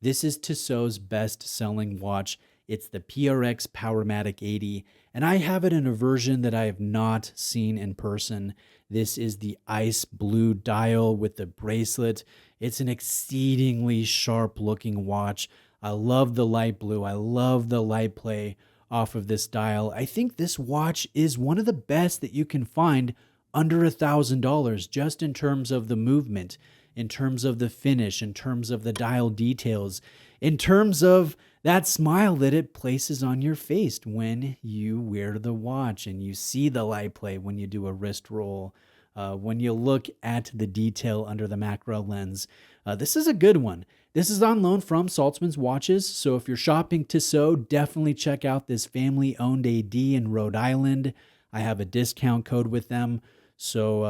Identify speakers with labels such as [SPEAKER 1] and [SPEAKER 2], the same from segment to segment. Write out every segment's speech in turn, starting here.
[SPEAKER 1] This is Tissot's best-selling watch. It's the PRX Powermatic 80, and I have it in a version that I have not seen in person. This is the ice blue dial with the bracelet. It's an exceedingly sharp-looking watch. I love the light blue. I love the light play off of this dial. I think this watch is one of the best that you can find under $1,000, just in terms of the movement, in terms of the finish, in terms of the dial details, in terms of that smile that it places on your face when you wear the watch and you see the light play when you do a wrist roll, when you look at the detail under the macro lens. This is a good one. This is on loan from Saltzman's Watches, so if you're shopping Tissot, definitely check out this family-owned AD in Rhode Island. I have a discount code with them. So,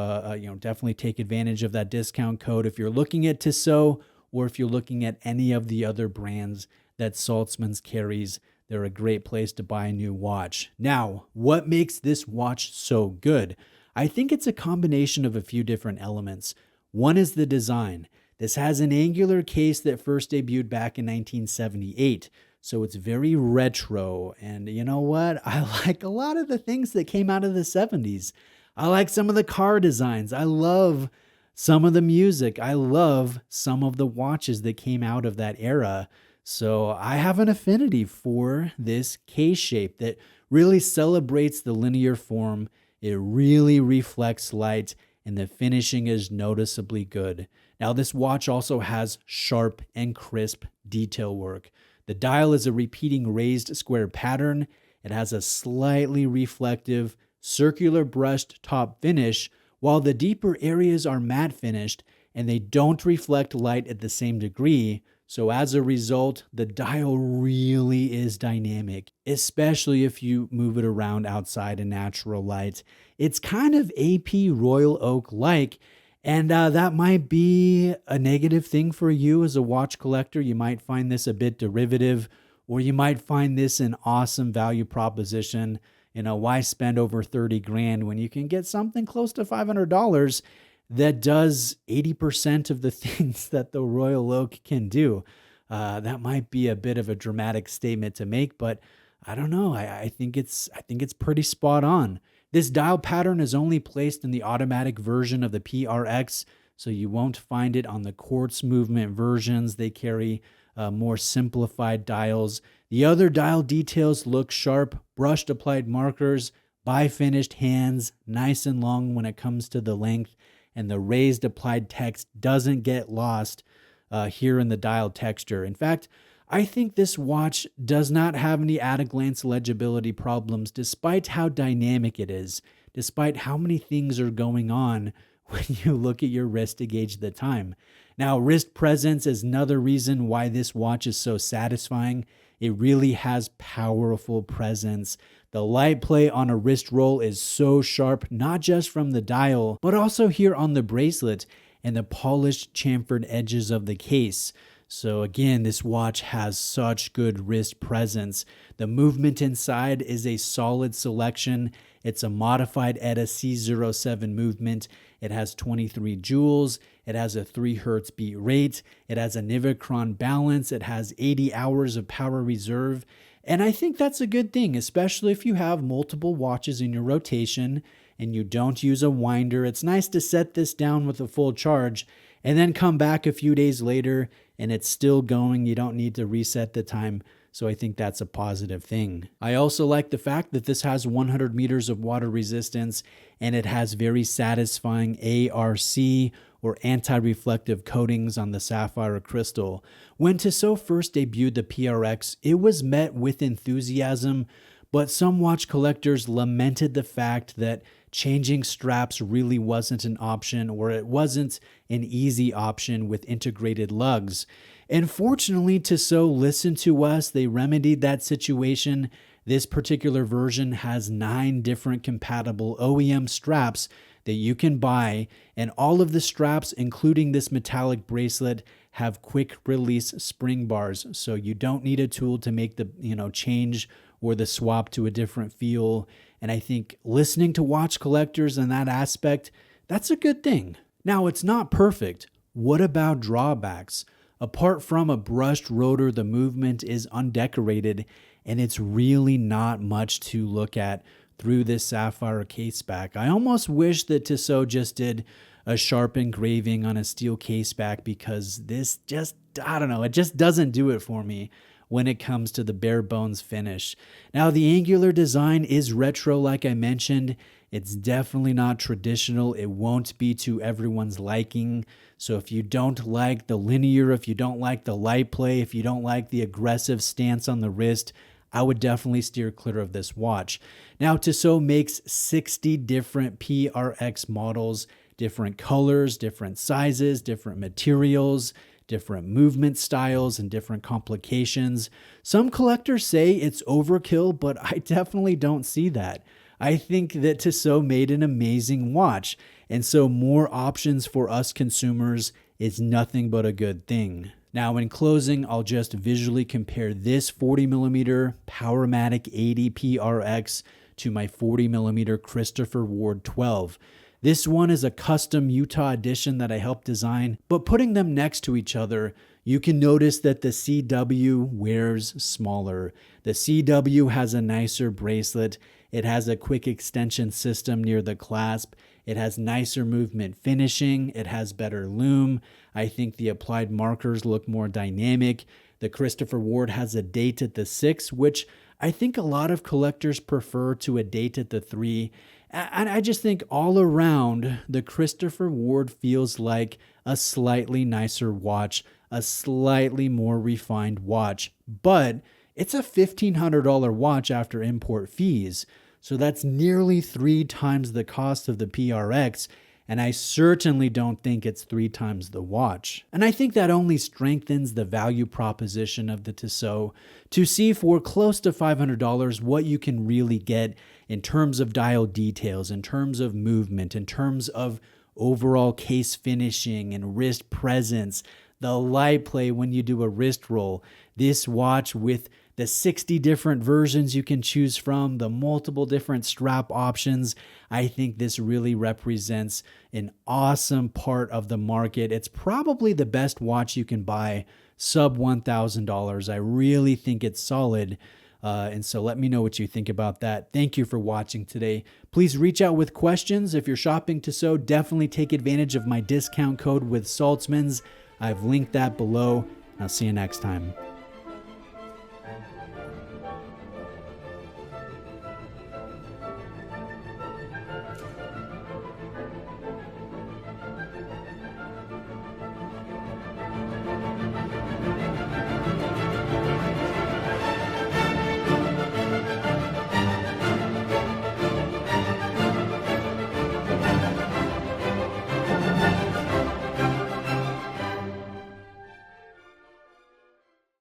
[SPEAKER 1] definitely take advantage of that discount code if you're looking at Tissot or if you're looking at any of the other brands that Saltzman's carries. They're a great place to buy a new watch. Now, what makes this watch so good? I think it's a combination of a few different elements. One is the design. This has an angular case that first debuted back in 1978. So it's very retro. And you know what? I like a lot of the things that came out of the 70s. I like some of the car designs. I love some of the music. I love some of the watches that came out of that era. So I have an affinity for this case shape that really celebrates the linear form. It really reflects light, and the finishing is noticeably good. Now, this watch also has sharp and crisp detail work. The dial is a repeating raised square pattern. It has a slightly reflective circular brushed top finish, while the deeper areas are matte finished and they don't reflect light at the same degree. So as a result, the dial really is dynamic, especially if you move it around outside in natural light. It's kind of AP Royal Oak-like, and that might be a negative thing for you as a watch collector. You might find this a bit derivative, or you might find this an awesome value proposition. Why spend over 30 grand when you can get something close to $500 that does 80% of the things that the Royal Oak can do? That might be a bit of a dramatic statement to make, but I don't know. I think it's pretty spot on. This dial pattern is only placed in the automatic version of the PRX, so you won't find it on the quartz movement versions. They carry more simplified dials. The other dial details look sharp, brushed applied markers, bi-finished hands, nice and long when it comes to the length, and the raised applied text doesn't get lost here in the dial texture. In fact, I think this watch does not have any at-a-glance legibility problems despite how dynamic it is, despite how many things are going on when you look at your wrist to gauge the time. Now, wrist presence is another reason why this watch is so satisfying. It really has powerful presence. The light play on a wrist roll is so sharp, not just from the dial, but also here on the bracelet and the polished chamfered edges of the case. So again, this watch has such good wrist presence. The movement inside is a solid selection. It's a modified ETA C07 movement. It has 23 joules. It has a 3 hertz beat rate. It has a nivicron balance. It has 80 hours of power reserve. And I think that's a good thing, especially if you have multiple watches in your rotation and you don't use a winder. It's nice to set this down with a full charge and then come back a few days later and it's still going. You don't need to reset the time. So I think that's a positive thing. I also like the fact that this has 100 meters of water resistance and it has very satisfying ARC or anti-reflective coatings on the sapphire crystal. When Tissot first debuted the PRX, it was met with enthusiasm, but some watch collectors lamented the fact that changing straps really wasn't an option, or it wasn't an easy option with integrated lugs. And fortunately, Tissot listened to us. They remedied that situation. This particular version has 9 different compatible OEM straps that you can buy, and all of the straps, including this metallic bracelet, have quick release spring bars, so you don't need a tool to make the change or the swap to a different feel. And I think listening to watch collectors in that aspect, that's a good thing. Now, it's not perfect. What about drawbacks? Apart from a brushed rotor, the movement is undecorated, and it's really not much to look at through this sapphire case back. I almost wish that Tissot just did a sharp engraving on a steel case back, because this just, I don't know, it just doesn't do it for me when it comes to the bare bones finish. Now, the angular design is retro, like I mentioned. It's definitely not traditional. It won't be to everyone's liking. So if you don't like the linear, if you don't like the light play, if you don't like the aggressive stance on the wrist, I would definitely steer clear of this watch. Now, Tissot makes 60 different PRX models, different colors, different sizes, different materials, different movement styles, and different complications. Some collectors say it's overkill, but I definitely don't see that. I think that Tissot made an amazing watch, and so more options for us consumers is nothing but a good thing. Now, in closing, I'll just visually compare this 40mm Powermatic 80 PRX to my 40mm Christopher Ward 12. This one is a custom Utah edition that I helped design, but putting them next to each other, you can notice that the CW wears smaller. The CW has a nicer bracelet. It has a quick extension system near the clasp. It has nicer movement finishing. It has better lume. I think the applied markers look more dynamic. The Christopher Ward has a date at the 6, which I think a lot of collectors prefer to a date at the 3. And I just think all around, the Christopher Ward feels like a slightly nicer watch, a slightly more refined watch, but it's a $1,500 watch after import fees. So that's nearly 3 times the cost of the PRX, and I certainly don't think it's 3 times the watch. And I think that only strengthens the value proposition of the Tissot to see for close to $500 what you can really get in terms of dial details, in terms of movement, in terms of overall case finishing and wrist presence, the light play when you do a wrist roll. This watch with the 60 different versions you can choose from, the multiple different strap options, I think this really represents an awesome part of the market. It's probably the best watch you can buy sub $1,000. I really think it's solid. And so let me know what you think about that. Thank you for watching today. Please reach out with questions. If you're shopping Tissot, definitely take advantage of my discount code with Saltzmans. I've linked that below. I'll see you next time.